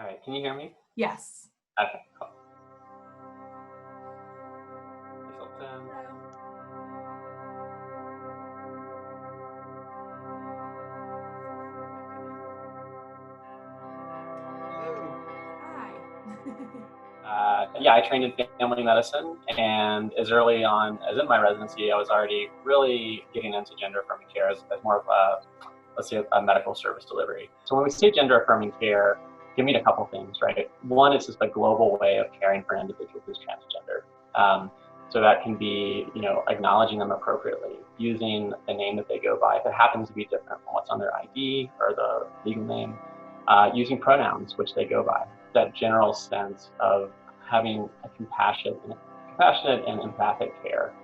All right, can you hear me? Yes. Okay, cool. Consultant. Hi. Yeah, I trained in family medicine, and as early on as in my residency, I was already really getting into gender affirming care as more of let's say, a medical service delivery. So when we say gender affirming care, can mean a couple things, right? One is just a global way of caring for an individual who's transgender. So that can be, acknowledging them appropriately, using the name that they go by if it happens to be different from what's on their ID or the legal name, using pronouns which they go by. That general sense of having a compassionate and empathic care,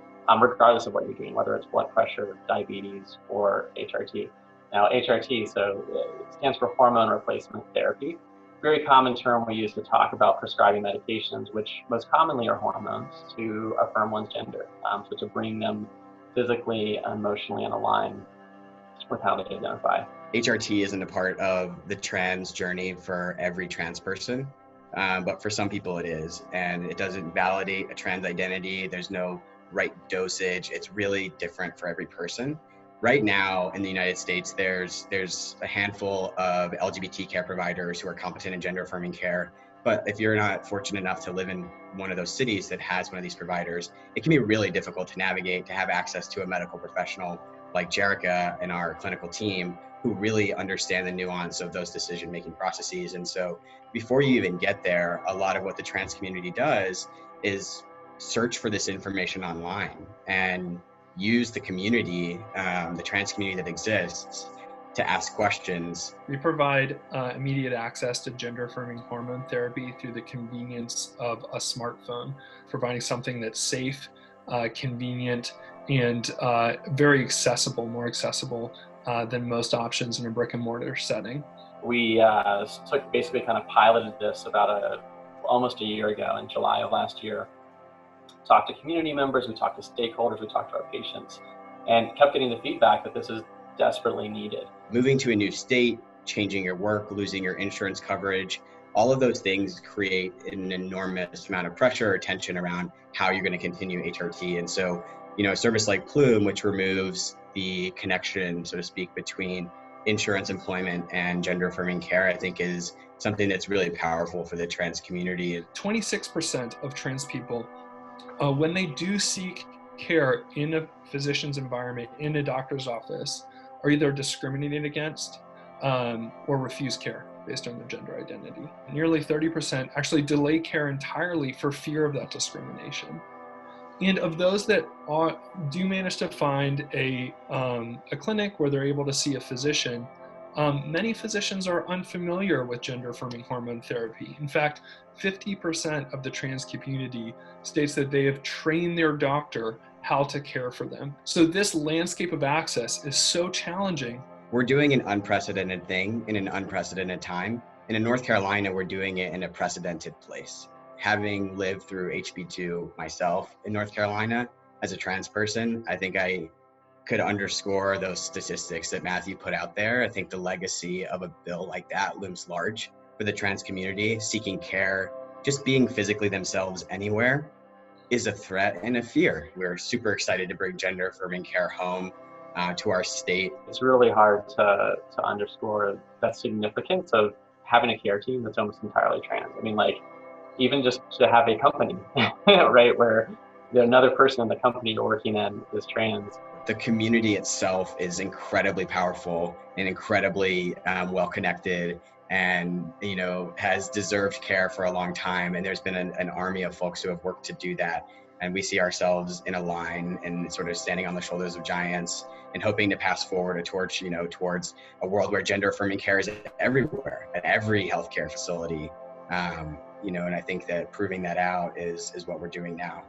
regardless of what you're doing, whether it's blood pressure, diabetes, or HRT. Now, HRT, so it stands for hormone replacement therapy. Very common term we use to talk about prescribing medications, which most commonly are hormones, to affirm one's gender, so to bring them physically and emotionally in line with how they identify. HRT isn't a part of the trans journey for every trans person, but for some people it is, and it doesn't validate a trans identity. There's no right dosage. It's really different for every person. Right now in the United States, there's a handful of LGBT care providers who are competent in gender affirming care. But if you're not fortunate enough to live in one of those cities that has one of these providers, it can be really difficult to navigate, to have access to a medical professional like Jerica and our clinical team who really understand the nuance of those decision-making processes. And so before you even get there, a lot of what the trans community does is search for this information online and use the community, the trans community that exists, to ask questions. We provide immediate access to gender-affirming hormone therapy through the convenience of a smartphone, providing something that's safe, convenient, and very accessible, more accessible than most options in a brick and mortar setting. We basically kind of piloted this about almost a year ago in July of last year. Talked to community members, we talked to stakeholders, we talked to our patients, and kept getting the feedback that this is desperately needed. Moving to a new state, changing your work, losing your insurance coverage, all of those things create an enormous amount of pressure or tension around how you're going to continue HRT. And so, a service like Plume, which removes the connection, so to speak, between insurance, employment, and gender affirming care, I think is something that's really powerful for the trans community. 26% of trans people, when they do seek care in a physician's environment, in a doctor's office, are either discriminated against or refuse care based on their gender identity. Nearly 30% actually delay care entirely for fear of that discrimination. And of those that do manage to find a clinic where they're able to see a physician, many physicians are unfamiliar with gender-affirming hormone therapy. In fact, 50% of the trans community states that they have trained their doctor how to care for them. So this landscape of access is so challenging. We're doing an unprecedented thing in an unprecedented time. And in North Carolina, we're doing it in a precedented place. Having lived through HB2 myself in North Carolina as a trans person, I think I could underscore those statistics that Matthew put out there. I think the legacy of a bill like that looms large for the trans community. Seeking care, just being physically themselves anywhere, is a threat and a fear. We're super excited to bring gender affirming care home to our state. It's really hard to underscore the significance of having a care team that's almost entirely trans. I mean, even just to have a company, right, where another person in the company you're working in is trans. The community itself is incredibly powerful and incredibly well-connected, and has deserved care for a long time. And there's been an army of folks who have worked to do that. And we see ourselves in a line and sort of standing on the shoulders of giants and hoping to pass forward a torch, towards a world where gender affirming care is everywhere, at every healthcare facility. And I think that proving that out is what we're doing now.